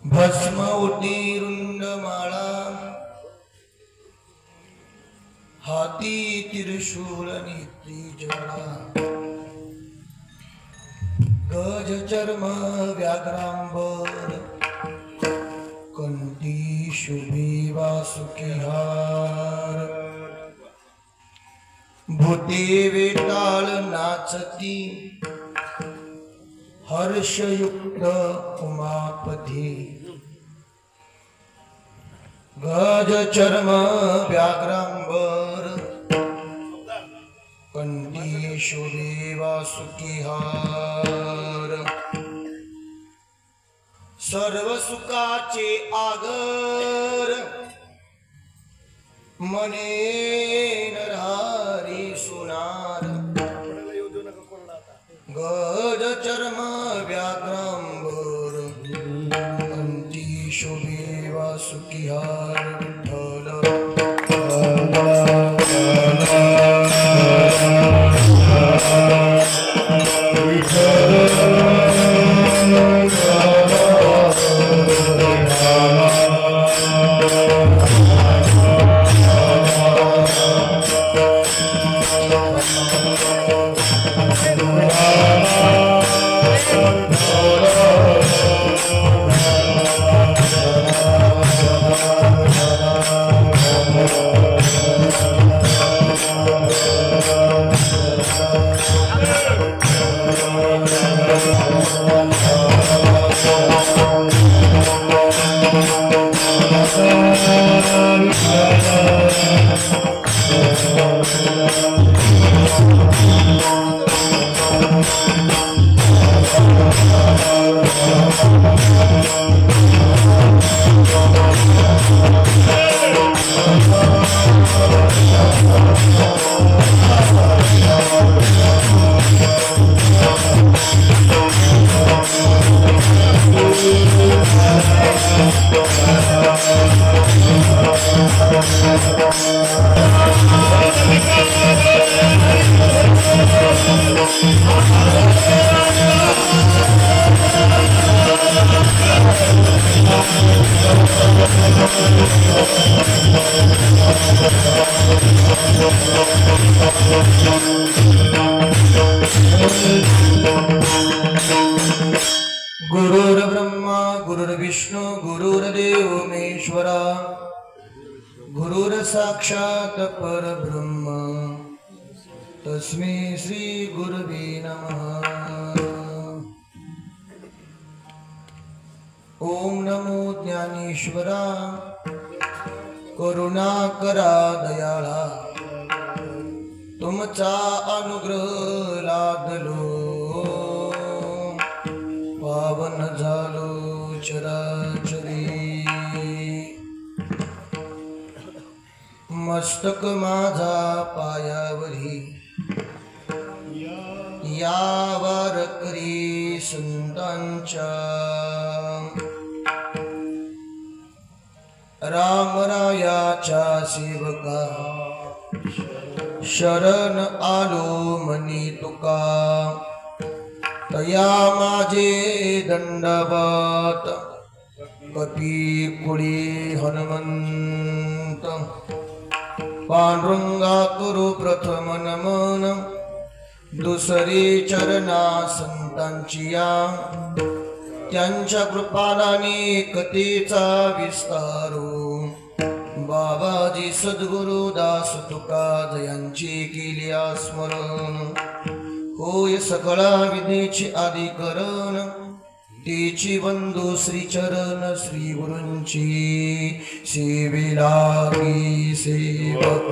भस्म उटी रुंड माळा हाती त्रिशूल नेत्री जडा गज चर्म व्याघ्रांबर कंठी शुभी वासुकी हार भूते वेताळ नाचती हर्षयुक्त उमापती गज चर्म व्याघ्रांबर कंठी शोभे वासुकी हार सर्व सुखाचे आगर मने नरहारी सुनार गज चर्म व्याघ्रांबर कंठी शोभे वासुकी हार गुरुर्ब्रह्मा गुरुर्विष्णु गुरुर्देव महेश्वरा गुरुर साक्षात परब्रह्म तस्मै श्री गुरवे नमः। ओम नमो ज्ञानेश्वरा करुणाकरा दयाळा तुमचा अनुग्रह लादलो पावन झालो चराचरी। मस्तक माझा पायावरी या वारकरी संतांच्या रामरायाच्या सेवका शरण आलो मनी तुका तया माझे दंडवत कपी कुळी हनुमंत पांडुरंगा करू प्रथम नमन दुसरी चरणा संतांची या त्यांच्या कृपालाने कथेचा विस्तारू बाबाजी सद्गुरु दास तुका जयांची केली स्मरण होय सकळा विधेची आदिकरण तेची बंधू श्रीचरण श्री गुरूंची सेवेला मी सेवक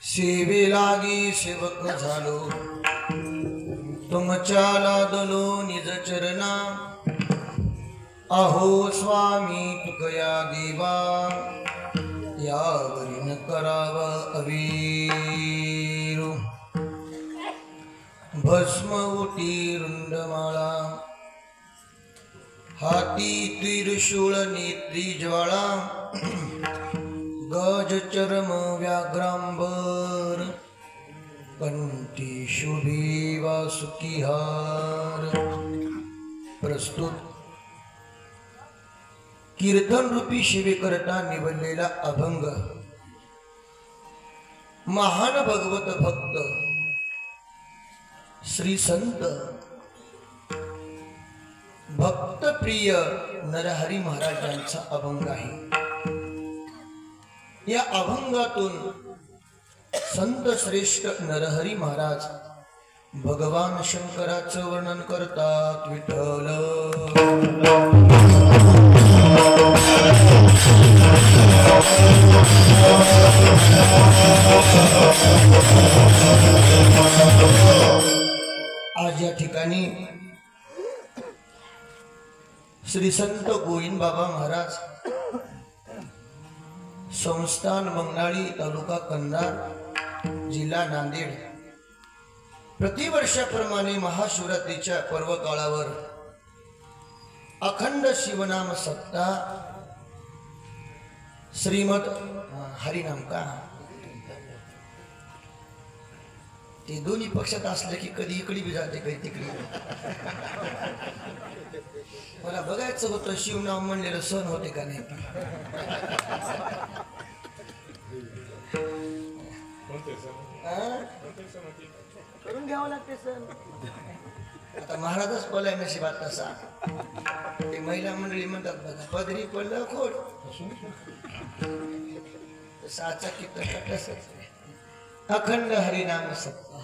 सेवेलागी सेवक झालो तुमच्या लादलो निज चरणा अहो स्वामी तुकया देवा यावरी न करावा अवीर भस्म उटी रुंडमाळा हाती त्रिशूळ नेत्री ज्वाळा गज चर्म व्याघ्रांबर कंठी शुभे वासुकी हार। प्रस्तुत कीर्तन रूपी शिवेकरता निवडलेला अभंग महान भगवत भक्त श्री संत भक्तप्रिय नरहरी महाराजांचा अभंग आहे। या अभंगातून संत श्रेष्ठ नरहरी महाराज भगवान शंकराचं वर्णन करतात। विठ्ठल आज या ठिकाणी श्री संत गोविंद बाबा महाराज संस्थान मंगनाळी तालुका कंधार जिल्हा नांदेड प्रतिवर्षाप्रमाणे महाशिवरात्रीच्या पर्व काळावर अखंड शिवनाम सप्ताह श्रीमद हरिनाम का ते दोन्ही पक्षात असले की कधी इकडे बी जाते कधी तिकडे मला बघायचं होतं शिवनाम म्हणलेलं सण होते का नाही करून घ्यावं लागते सण आता महाराजच बोलाय नशिबात तसा ते महिला मंडळी म्हणतात बघा पदरी पडलं खोड साचा किती अखंड हरिनाम सप्ताह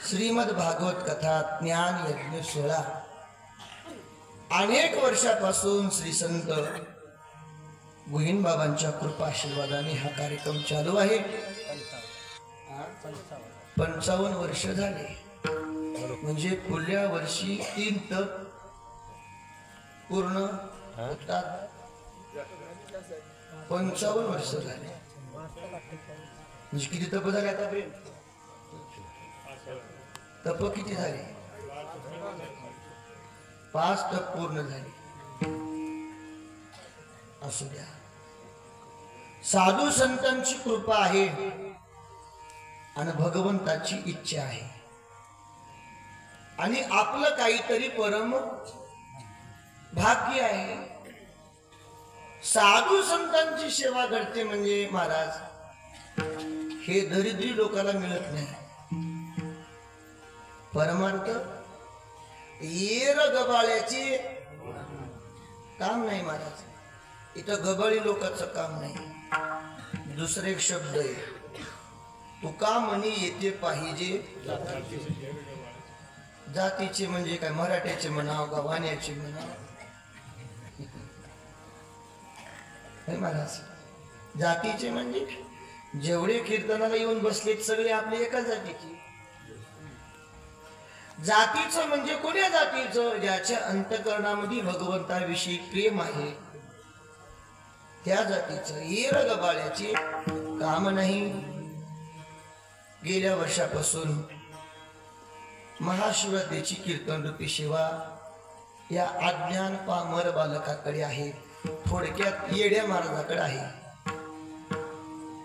श्रीमद भागवत कथा ज्ञान यज्ञ 16 अनेक वर्षापासून श्री संत गोविंद बाबांच्या कृपा आशीर्वादाने हा कार्यक्रम चालू आहे। 55 वर्ष झाले, म्हणजे पुढल्या वर्षी 3 तप पूर्ण होतात. 55 वर्ष झाले म्हणजे किती तप झाले आतापर्यंत? तप किती झाले? 5 तप पूर्ण झाले. असू द्या, साधू संतांची कृपा आहे आणि भगवंताची इच्छा आहे आणि आपलं काहीतरी परम भाग्य आहे. साधू संतांची सेवा घडते म्हणजे महाराज हे दरिद्री लोकांना मिळत नाही. परमार्थ येर गबाळ्याचे काम नाही महाराज, इथं गबाळी लोकांचं काम नाही. दुसरे एक शब्द आहे, तुका म्हणी येते पाहिजे जातीचे, म्हणजे काय मराठ्याचे म्हणाव गव्हाण्याचे म्हणाव महाराज. जातीचे म्हणजे जेवढे कीर्तनाला येऊन बसलेत सगळे आपले एका जातीचे. जातीचं म्हणजे कोण्या जातीचं? ज्याच्या अंतःकरणामध्ये भगवंताविषयी प्रेम आहे त्या जातीचं. येर गबाळ्याचे काम नाही. गेल्या वर्षापासून महाशिवरात्रीची कीर्तन रूपी सेवा या अज्ञान पामर बालकाकडे आहे, थोडक्यात येड्या महाराजाकडे आहे.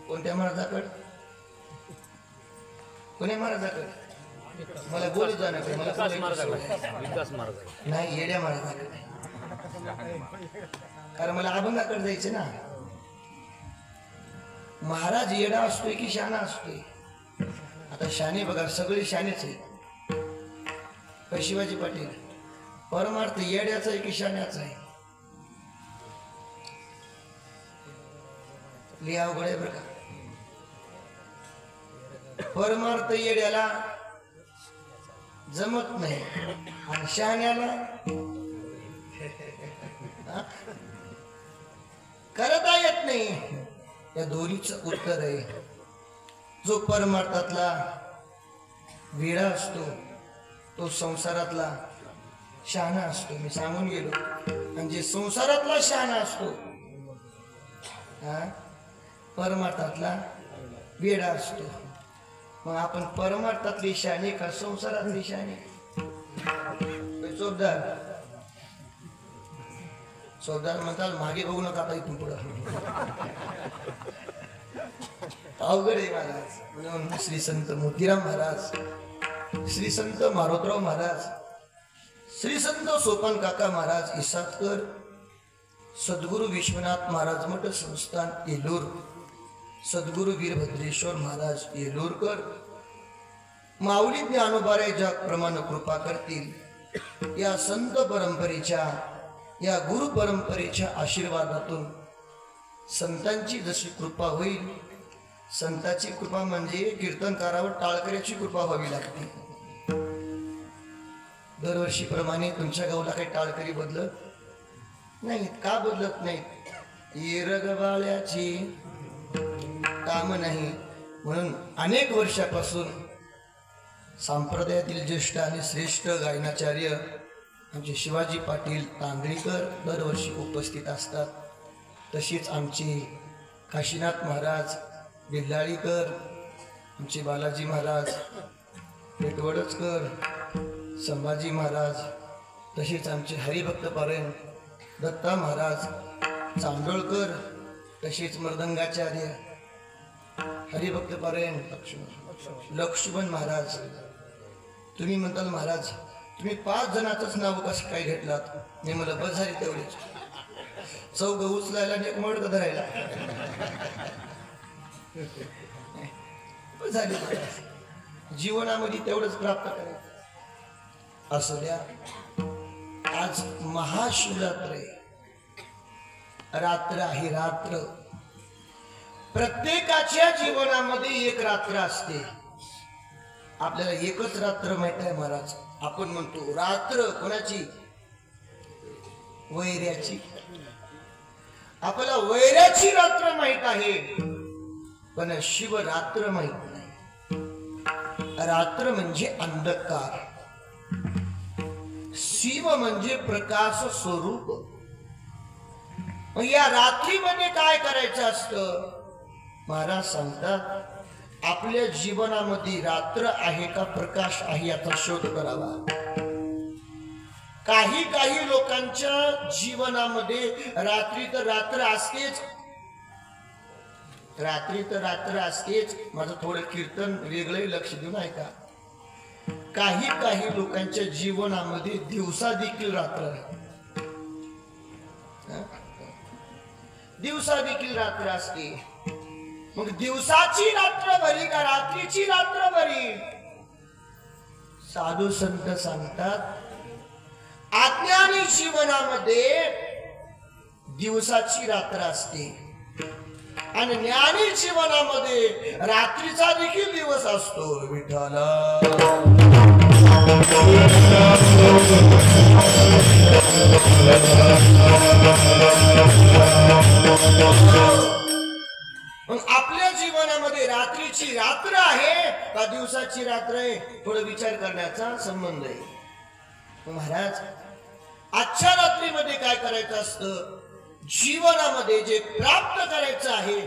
कोणत्या महाराजाकडे? कोण्या महाराजाकडे? मला बोलू जाणार नाही, येड्या महाराजाकडे. कारण मला अभंगाकडे जायचं ना. महाराज येडा असतोय की शाना असतोय? आता शाने बघा, सगळे शानेच आहे. शिवाजी पाटील परमार्थ येड्याचा आहे की शाण्याचा आहे? लिहा अवघड आहे बरं का. परमार्थ येड्याला जमत नाही आणि शहाण्याला करता येत नाही. या दोन्हीचं उत्तर आहे, जो परमार्थातला वेडा असतो तो संसारातला शहाणा असतो. मी सांगून गेलो. आणि जे संसारातला शहाणा असतो परमार्थातला वेडा असतो. मग आपण परमार्थातली शहाणे का संसारातली शहाणे? चोपदार चोपदार म्हणतात मागे बघू नका आता इथून पुढं. अवघड आहे महाराज. म्हणून श्री संत मोतीराम महाराज, श्री संत मारोतराव महाराज, श्री संत सोपान काका महाराज इसातकर, सद्गुरु विश्वनाथ महाराज मठ संस्थान येलूर, सद्गुरु वीरभद्रेश्वर महाराज येलूरकर, माऊली ज्ञानोबारे ज्याप्रमाणे कृपा करतील या संत परंपरेच्या, या गुरु परंपरेच्या आशीर्वादातून संतांची जशी कृपा होईल, संतांची कृपा म्हणजे कीर्तनकारावर टाळकऱ्याची कृपा व्हावी लागते. दरवर्षीप्रमाणे तुमच्या गावाला काही टाळकरी बदलत नाहीत. का बदलत नाहीत? येरगबाळ्याची काम नाही. म्हणून अनेक वर्षापासून संप्रदायातील ज्येष्ठ आणि श्रेष्ठ गायनाचार्य आमचे शिवाजी पाटील तांगडीकर दरवर्षी उपस्थित असतात. तसेच आमचे काशीनाथ महाराज बिल्लाळीकर, आमचे बालाजी महाराज पेटवडचकर, संभाजी महाराज, तसेच आमचे हरिभक्त पारायण दत्ता महाराज चांदोळकर, तसेच मृदंगाचार्य हरिभक्त पारायण लक्ष्मण महाराज. तुम्ही म्हणताल महाराज तुम्ही 5 जणांचंच नाव कसं काय घेतलात? मी मला बस झाली तेवढीच. चौघ उचलायला आणि एक मडकं धरायला झाली. जीवनामध्ये तेवढंच प्राप्त करायचं. असू द्या. आज महाशिवरात्र आहे, रात्र आहे. रात्र प्रत्येकाच्या जीवनामध्ये एक रात्र असते. आपल्याला एकच रात्र माहित आहे महाराज. आपण म्हणतो रात्र कोणाची? वैऱ्याची. आपल्याला वैऱ्याची रात्र माहित आहे, पण शिवरात्र माहित नाही. रात्र म्हणजे अंधकार, शिव म्हणजे प्रकाश स्वरूप. या रात्रीमध्ये काय करायचं असतं? महाराज सांगतात आपल्या जीवनामध्ये रात्र आहे का प्रकाश आहे याचा शोध करावा. काही काही लोकांच्या जीवनामध्ये रात्री तर रात्र असतेच, रात्री तर रात्र असतेच. माझं थोडं कीर्तन वेगळे लक्ष देऊन ऐका. काही काही लोकांच्या जीवनामध्ये दिवसा देखील रात्र आहे, दिवसा देखील रात्र असते. मग दिवसाची रात्र बरी का रात्रीची रात्र बरी? साधू संत सांगतात अज्ञानी जीवनामध्ये दिवसाची रात्र असते आणि ज्ञानी जीवनामध्ये रात्रीचा देखील दिवस असतो. विठ्ठल मग आपल्या जीवनामध्ये रात्रीची रात्र आहे का दिवसाची रात्र आहे? थोडा विचार करण्याचा संबंध आहे. महाराज आजच्या रात्रीमध्ये काय करायचं असतं? जीवनामध्ये जे प्राप्त करायचं आहे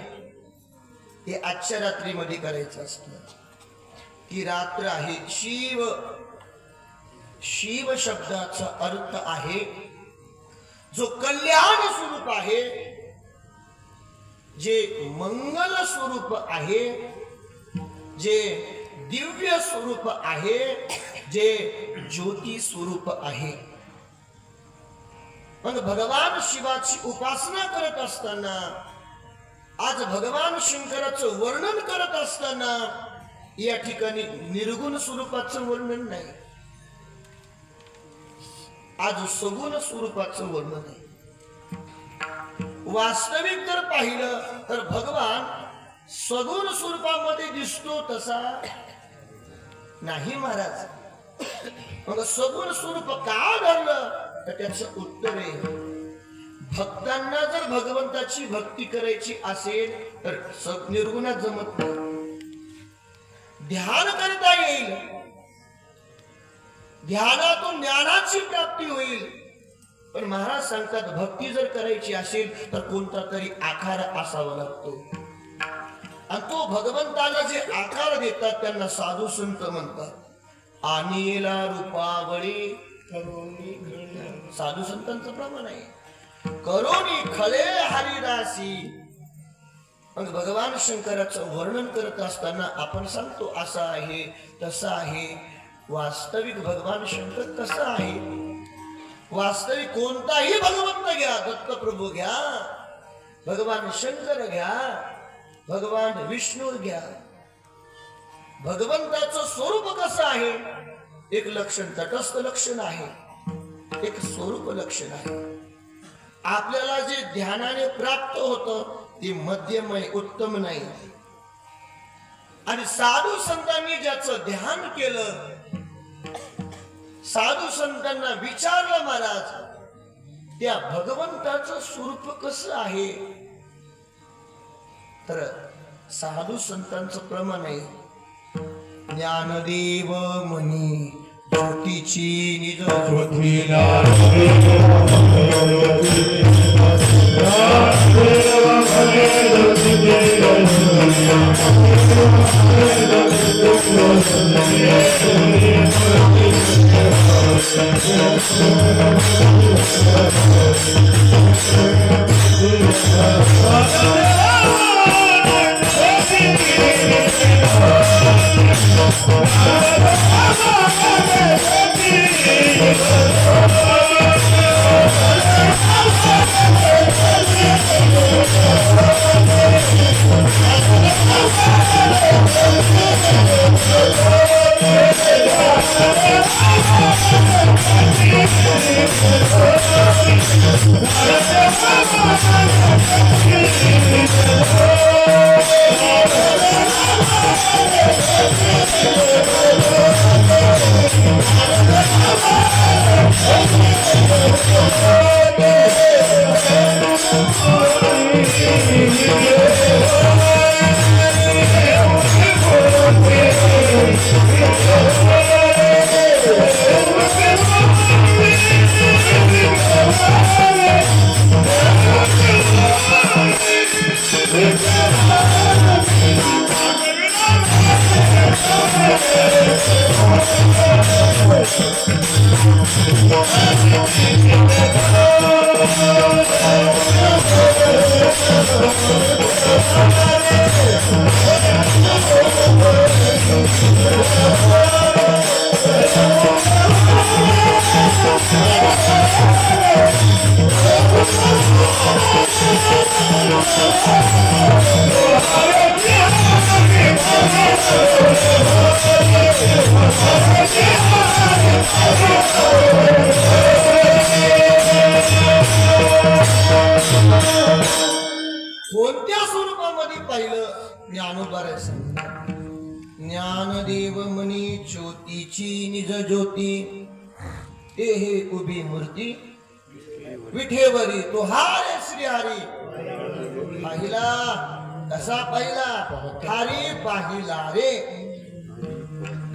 ते आजच्या रात्रीमध्ये करायचं असतं. ती रात्र आहे शिव. शिव शब्दाचा अर्थ आहे जो कल्याण स्वरूप आहे, जे मंगल स्वरूप आहे, जे दिव्य स्वरूप आहे, जे ज्योती स्वरूप आहे. मग भगवान शिवाची उपासना करत असताना, आज भगवान शंकराचं वर्णन करत असताना या ठिकाणी निर्गुण स्वरूपाचं वर्णन नाही, आज सगुण स्वरूपाचं वर्णन आहे. वास्तविक जर पाहिलं तर भगवान सगुण स्वरूपामध्ये दिसतो तसा नाही महाराज. मग सगुण स्वरूप का धरलं तर त्याचं उत्तर आहे भक्तांना जर भगवंताची भक्ती करायची असेल तर निर्गुणात जमत नाही. ध्यान करता येईल, ध्यानातून ज्ञानाची प्राप्ती होईल, पण महाराज सांगतात भक्ती जर करायची असेल तर कोणता तरी आकार असावा लागतो. आणि तो भगवंताला जे आकार देतात त्यांना साधू संत म्हणतात. आणीला रूपावळी साधू संतांचं प्रमाण आहे. करोनी खळे हरिदासी. मग भगवान शंकराचं वर्णन करत असताना आपण सांगतो असं आहे तसं आहे. वास्तविक भगवान शंकर कसा आहे? वास्तविक कोणताही भगवंत घ्या, दत्तप्रभू घ्या, भगवान शंकर घ्या, भगवान विष्णू घ्या, भगवंताचं स्वरूप कसं आहे? एक लक्षण तटस्थ लक्षण आहे, एक स्वरूप लक्षण आहे. आपल्याला जे ध्यानाने प्राप्त होतं ते मध्यम आहे, उत्तम नाही. आणि साधू संतांनी ज्याचं ध्यान केलं, साधू संतांना विचारलं महाराज त्या भगवंताचं स्वरूप कसं आहे, तर साधू संतांचं प्रमाण आहे ज्ञानदेव म्हणी ज्योतीची निज ज्योतीला कोणत्या स्वरूपामध्ये पाहिलं? ज्ञानोबारे सांगतात, ज्ञानदेव म्हणी ज्योतीची निज ज्योती, ते हे उभी मूर्ती विठेवरी, तो हारे श्री हरी. पाहिला कसा पाहिला? हरी पाहिला रे.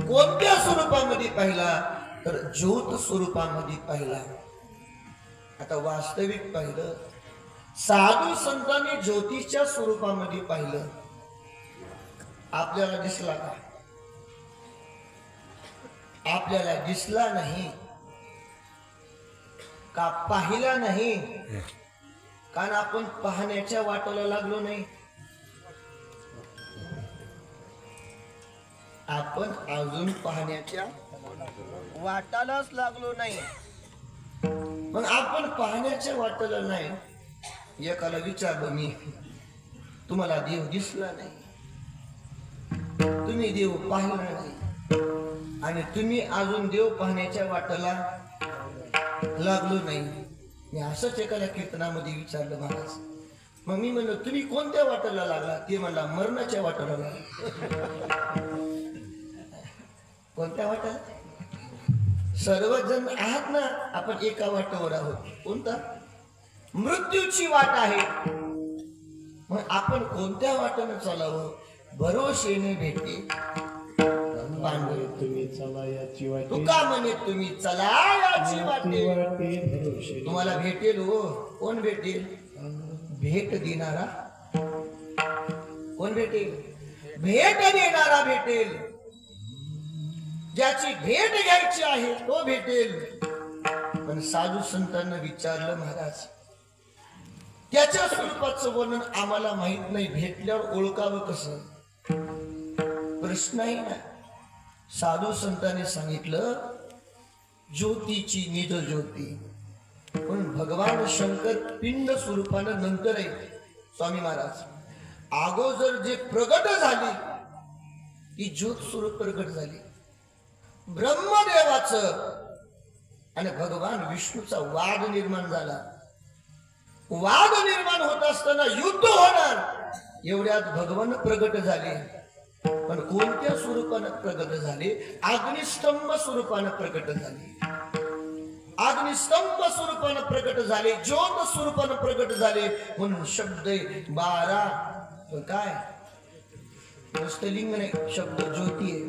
कोणत्या स्वरूपामध्ये पाहिला? तर ज्योत स्वरूपामध्ये पाहिला. आता वास्तविक पाहिलं, साधू संतांनी ज्योतीच्या स्वरूपामध्ये पाहिलं. आपल्याला दिसला का? आपल्याला दिसला नाही का? पाहिला नाही, कारण आपण पाहण्याच्या वाटेला लागलो नाही. आपण अजून पाहण्याच्या वाटालाच लागलो नाही. पण आपण पाहण्याच्या वाटेला नाही. एकाला विचारलं मी, तुम्हाला देव दिसला नाही, तुम्ही देव पाहिला नाही, आणि तुम्ही अजून देव पाहण्याच्या वाटेला लागलो नाही. मी असंच एकाला कीर्तनामध्ये विचारलं महाराज. मग मी म्हणलं, तुम्ही कोणत्या वाटेला लागला? ते म्हणला, मरणाच्या वाटेला लागला. कोणत्या वाटेला? सर्वजण आहात ना, आपण एका वाटेवर आहोत. कोणता? मृत्यूची वाट आहे. मग आपण कोणत्या वाटेनं चालावं? भरोशेने भेटे पांडुरंग, तुम्ही चला याची वाटे, तुका म्हणे तुम्ही चला याची वाटे. तुम्हाला भेटेल हो. कोण भेटेल? भेट देणारा. कोण भेटेल? भेट देणारा भेटेल. ज्याची भेट घ्यायची आहे तो भेटेल. पण साधू संतांना विचारलं महाराज, त्याच्या स्वरूपाचं वर्णन आम्हाला माहित नाही, भेटल्यावर ओळखावं कसं? प्रश्न आहे ना. साधू संतांनी सांगितलं, ज्योतीची निज ज्योती. पण भगवान शंकर पिंड स्वरूपानं नंतर आहे. स्वामी महाराज अगोदर जे प्रगट झाली ती ज्योत स्वरूप प्रगट झाली. ब्रह्मदेवाचं आणि भगवान विष्णूचा वाद निर्माण झाला. वाद निर्माण होत असताना युद्ध होणार, एवढ्यात भगवान प्रगट झाले. पण कोणत्या स्वरूपानं प्रगट झाले? अग्निस्तंभ स्वरूपानं प्रगट झाले. अग्निस्तंभ स्वरूपानं प्रगट झाले, ज्योत स्वरूपानं प्रगट झाले. म्हणून शब्द 12. काय? नुसतं नाही, शब्द ज्योती आहे.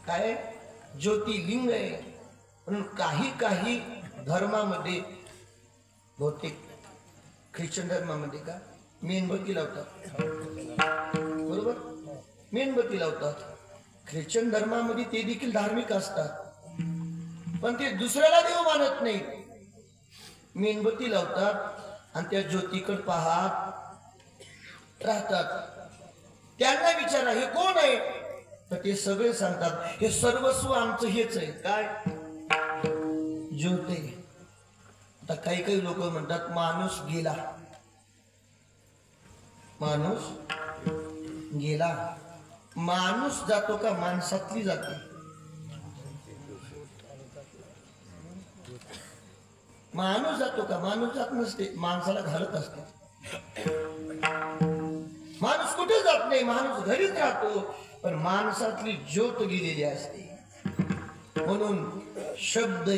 काय? ज्योतिलिंग आहे. म्हणून काही धर्मामध्ये, बहुतेक ख्रिश्चन धर्मामध्ये का मेणबत्ती लावतात. बरोबर, मेणबत्ती लावतात. ख्रिश्चन धर्मामध्ये ते देखील धार्मिक असतात, पण ते दुसऱ्याला देव मानत नाही. मेणबत्ती लावतात आणि त्या ज्योतीकडे पाहत राहतात. त्यांना विचारा, हे कोण आहे? तर ते सगळे सांगतात, हे सर्वस्व आमचं हेच आहे. काय? ज्योत आहे. आता काही लोक म्हणतात, माणूस गेला. माणूस गेला. माणूस जातो का? माणसातली जाते. माणूस जातो का? माणूस जात नसते, माणसाला घालत असते. माणूस कुठे जात नाही, माणूस घरीच राहतो. पण माणसातली ज्योत गेलेली असते. म्हणून शब्द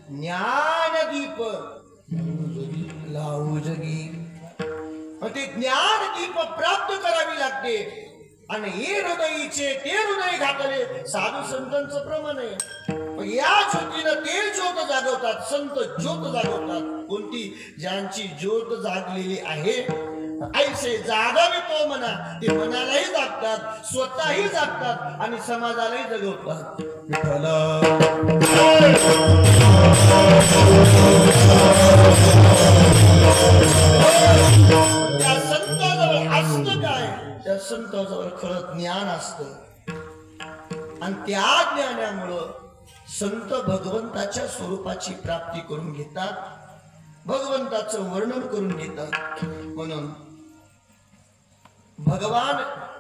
ज्ञानदीप लावू जगी. ते ज्ञानदीप प्राप्त करावी लागते. आणि हे हृदयीचे ते हृदय घातले, साधू संतांचं प्रमाण आहे. या ज्योतीनं ते ज्योत जागवतात. संत ज्योत जागवतात. कोणती? ज्यांची ज्योत जागलेली आहे ऐसे जागावे तो म्हणा, ते मनालाही जागतात, स्वतःही जागतात आणि समाजालाही जगवतात. विठ्ठल त्या संताजवळ असतं काय, त्या संताजवळ खरं ज्ञान असतं आणि त्या ज्ञानामुळं संत भगवंताच्या स्वरूपाची प्राप्ती करून घेतात, भगवंताचं वर्णन करून घेतात. म्हणून भगवान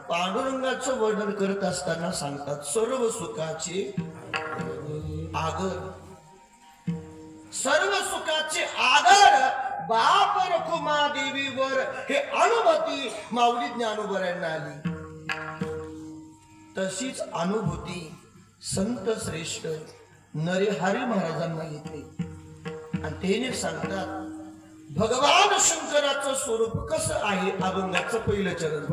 पांडुरंगाचं वर्णन करत असताना सांगतात, सर्व सुखाचे आगर, सर्व सुखाचे आगर बाप रखुमा देवीवर, हे अनुभूती माऊली ज्ञानोबरांना आली. तशीच अनुभूती संत श्रेष्ठ नरहरी महाराजांना येते आणि त्याने सांगतात, भगवान शंकराचं स्वरूप कसं आहे. अभंगाचं पहिलं चरण.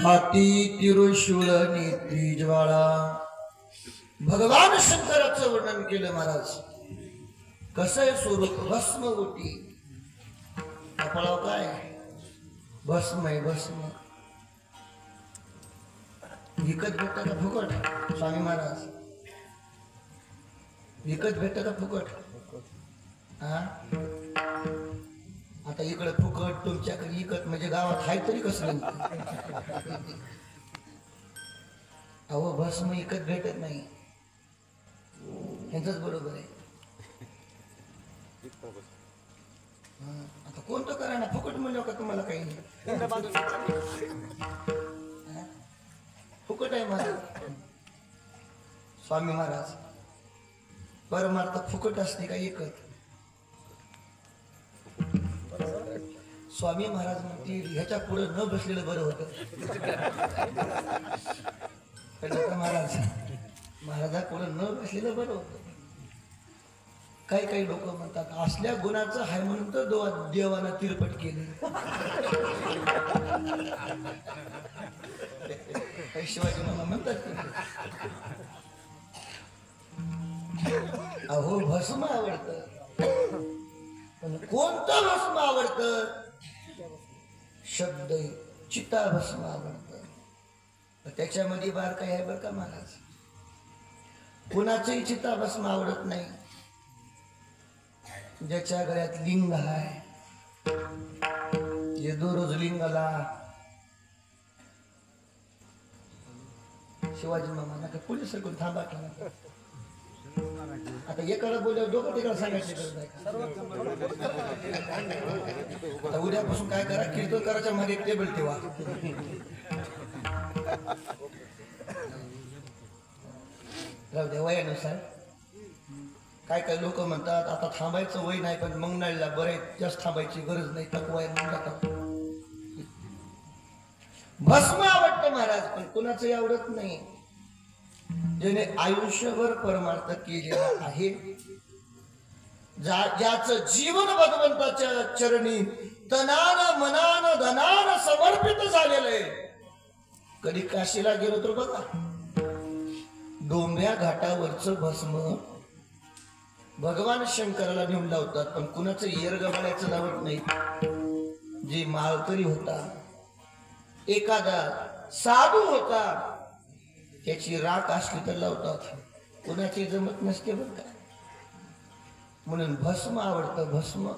हाती तिरुशूळ नेत्री ज्वाळा. भगवान शंकराचं वर्णन केलं महाराज. कसं आहे स्वरूप? भस्म उटी. कपाळाव काय? भस्म आहे. भस्म विकत भेटतं का फुकट? स्वामी महाराज विकत भेटतं का फुकट? हा आता इकडे फुकट तुमच्याकडे इकत म्हणजे गावात हाय तरी कसं अहो भस्म इकत भेटत नाही यांचंच बरोबर आहे आता कोणतं करा ना फुकट म्हणलं का तुम्हाला काही नाही फुकट आहे महाराज स्वामी महाराज परमार्थ फुकट असते का एकत स्वामी महाराज म्हणतील ह्याच्या पुढे न बसलेलं बरं होतं महाराजा पुढे न बसलेलं बरं होतं काही काही लोक म्हणतात असल्या गुणाचं हाय म्हणून तर देवानं तिरपट केली शिवाजी मला म्हणतात अहो भस्म आवडतं पण कोणतं भस्म आवडतं शब्द चिता भस्म आवडतं त्याच्यामध्ये बार काय आहे बरं का महाराज कुणाचंही चिता भस्म आवडत नाही ज्याच्या गळ्यात लिंग आहे जे दररोज लिंगाला शिवाजी मामा नका पोलीस सरकून थांबा आता एकाला बोलल्यावर दोघं तिकडे सांगायची गरज आहे आता उद्यापासून काय करा कीर्तन करायच्या मागे एक टेबल ठेवा राहू द्या वयानुसार काय काय लोक म्हणतात आता थांबायचं वय नाही पण मग नाहीला बरे जास्त थांबायची गरज नाही तक वय मग जातात भस्म आवडतं महाराज पण कुणाचंही आवडत नाही ज्याने आयुष्यभर परमार्थ केलेला आहे ज्याचं जीवन भगवंताच्या चरणी तनान मनान धनान समर्पित झालेलं आहे कधी काशीला गेलो तर बघा डोंबऱ्या घाटावरचं भस्म भगवान शंकराला नेऊन लावतात पण कुणाचं येरग बनायचं लावत नाही जे माळकरी होता एखादा साधू होता त्याची राख असली तर लावतात कुणाची जमत नसते बरं का म्हणून भस्म आवडतं भस्म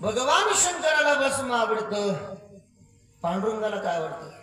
भगवान शंकराला भस्म आवडतं पांडुरंगाला काय आवडतं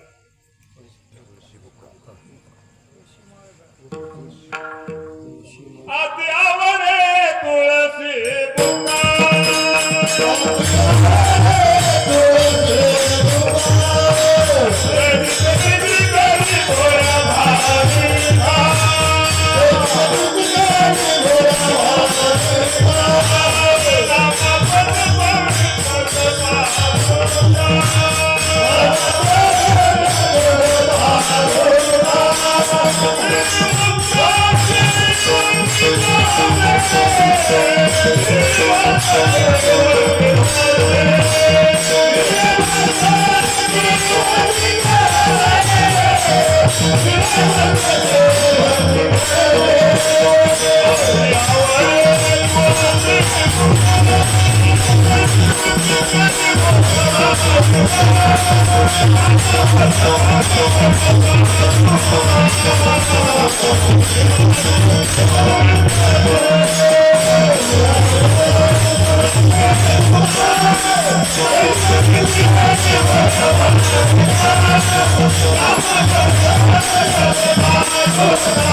Oh,